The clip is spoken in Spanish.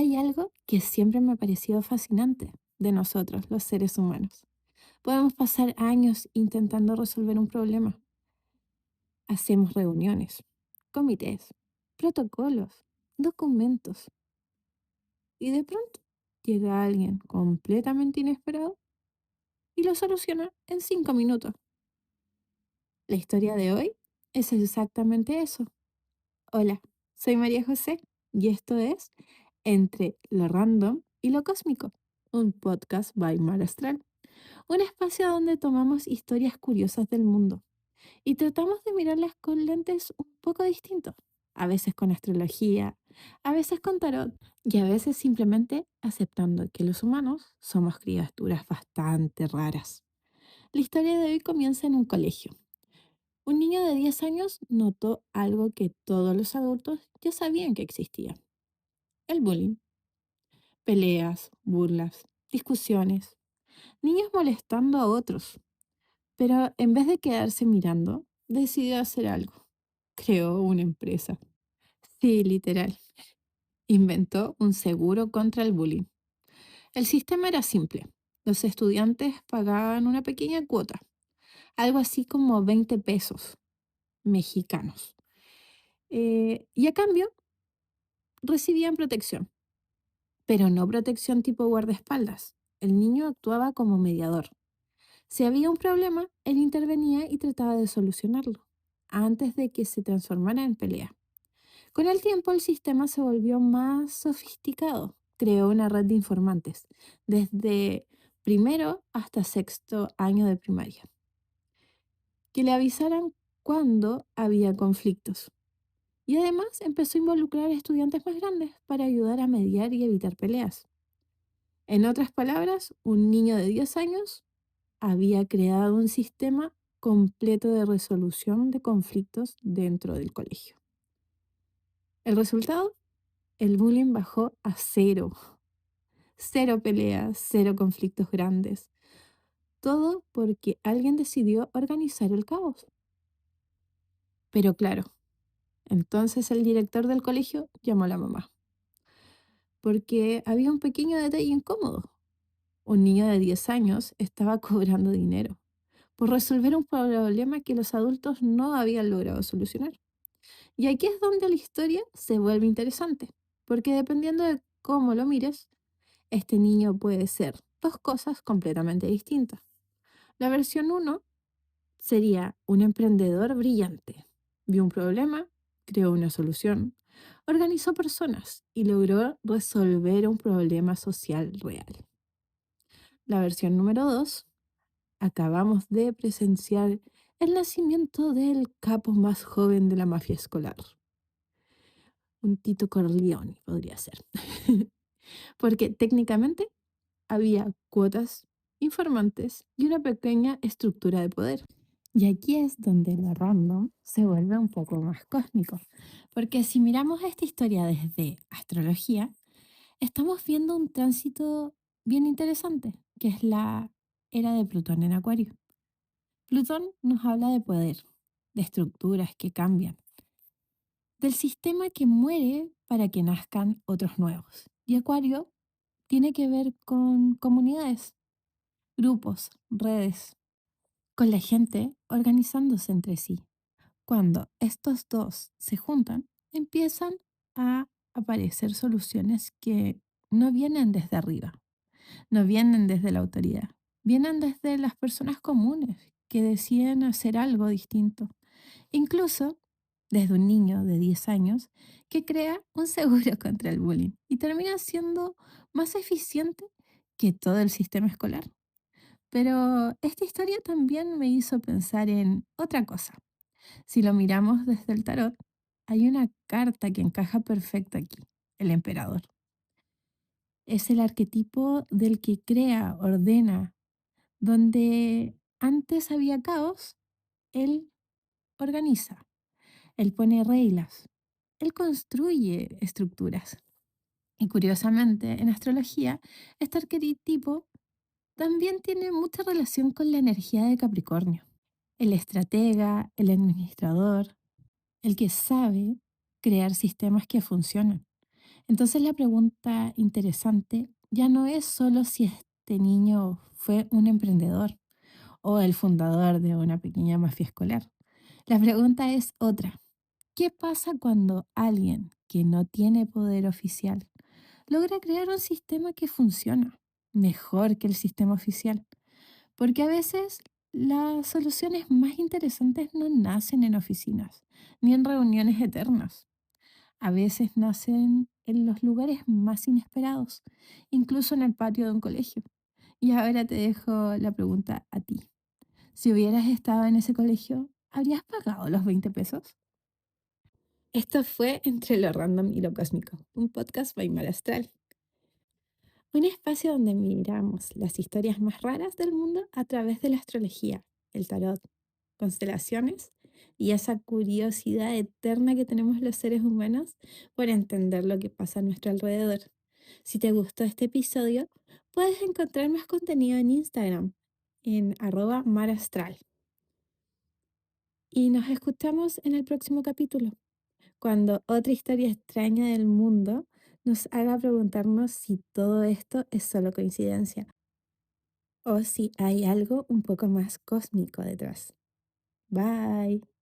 hay algo que siempre me ha parecido fascinante de nosotros, los seres humanos. Podemos pasar años intentando resolver un problema. Hacemos reuniones, comités, protocolos, documentos y de pronto llega alguien completamente inesperado y lo soluciona en 5 minutos. La historia de hoy es exactamente eso. Hola, soy María José y esto es Entre lo Random y lo Cósmico, un podcast by Mar Astral, un espacio donde tomamos historias curiosas del mundo y tratamos de mirarlas con lentes un poco distintos, a veces con astrología, a veces con tarot y a veces simplemente aceptando que los humanos somos criaturas bastante raras. La historia de hoy comienza en un colegio. Un niño de 10 años notó algo que todos los adultos ya sabían que existía: el bullying. Peleas, burlas, discusiones, niños molestando a otros. Pero en vez de quedarse mirando, decidió hacer algo. Creó una empresa. Sí, literal. Inventó un seguro contra el bullying. El sistema era simple. Los estudiantes pagaban una pequeña cuota, algo así como 20 pesos mexicanos. Y a cambio recibían protección, pero no protección tipo guardaespaldas. El niño actuaba como mediador. Si había un problema, él intervenía y trataba de solucionarlo, antes de que se transformara en pelea. Con el tiempo, el sistema se volvió más sofisticado. Creó una red de informantes, desde primero hasta sexto año de primaria, que le avisaran cuando había conflictos. Y además empezó a involucrar a estudiantes más grandes para ayudar a mediar y evitar peleas. En otras palabras, un niño de 10 años había creado un sistema completo de resolución de conflictos dentro del colegio. El resultado, el bullying bajó a cero. Cero peleas, cero conflictos grandes. Todo porque alguien decidió organizar el caos. Pero claro, entonces el director del colegio llamó a la mamá, porque había un pequeño detalle incómodo. Un niño de 10 años estaba cobrando dinero por resolver un problema que los adultos no habían logrado solucionar. Y aquí es donde la historia se vuelve interesante, porque dependiendo de cómo lo mires, este niño puede ser dos cosas completamente distintas. La versión uno sería un emprendedor brillante. Vio un problema, creó una solución, organizó personas y logró resolver un problema social real. La versión número 2: acabamos de presenciar el nacimiento del capo más joven de la mafia escolar. Un Tito Corleone podría ser. Porque técnicamente había cuotas, informantes y una pequeña estructura de poder. Y aquí es donde lo random se vuelve un poco más cósmico. Porque si miramos esta historia desde astrología, estamos viendo un tránsito bien interesante, que es la era de Plutón en Acuario. Plutón nos habla de poder, de estructuras que cambian, del sistema que muere para que nazcan otros nuevos. Y Acuario tiene que ver con comunidades, grupos, redes, con la gente organizándose entre sí. Cuando estos dos se juntan, empiezan a aparecer soluciones que no vienen desde arriba, no vienen desde la autoridad, vienen desde las personas comunes que deciden hacer algo distinto. Incluso desde un niño de 10 años que crea un seguro contra el bullying y termina siendo más eficiente que todo el sistema escolar. Pero esta historia también me hizo pensar en otra cosa. Si lo miramos desde el tarot, hay una carta que encaja perfecto aquí: el emperador. Es el arquetipo del que crea, ordena, donde antes había caos, él organiza. Él pone reglas, él construye estructuras. Y curiosamente, en astrología, este arquetipo también tiene mucha relación con la energía de Capricornio. El estratega, el administrador, el que sabe crear sistemas que funcionan. Entonces la pregunta interesante ya no es solo si este niño fue un emprendedor o el fundador de una pequeña mafia escolar. La pregunta es otra. ¿Qué pasa cuando alguien que no tiene poder oficial logra crear un sistema que funciona mejor que el sistema oficial? Porque a veces las soluciones más interesantes no nacen en oficinas ni en reuniones eternas. A veces nacen en los lugares más inesperados, incluso en el patio de un colegio. Y ahora te dejo la pregunta a ti. Si hubieras estado en ese colegio, ¿habrías pagado los 20 pesos? Esto fue Entre lo Random y lo Cósmico, un podcast by Mar Astral. Un espacio donde miramos las historias más raras del mundo a través de la astrología, el tarot, constelaciones y esa curiosidad eterna que tenemos los seres humanos por entender lo que pasa a nuestro alrededor. Si te gustó este episodio, puedes encontrar más contenido en Instagram, en @marastral. Y nos escuchamos en el próximo capítulo, cuando otra historia extraña del mundo nos haga preguntarnos si todo esto es solo coincidencia o si hay algo un poco más cósmico detrás. Bye.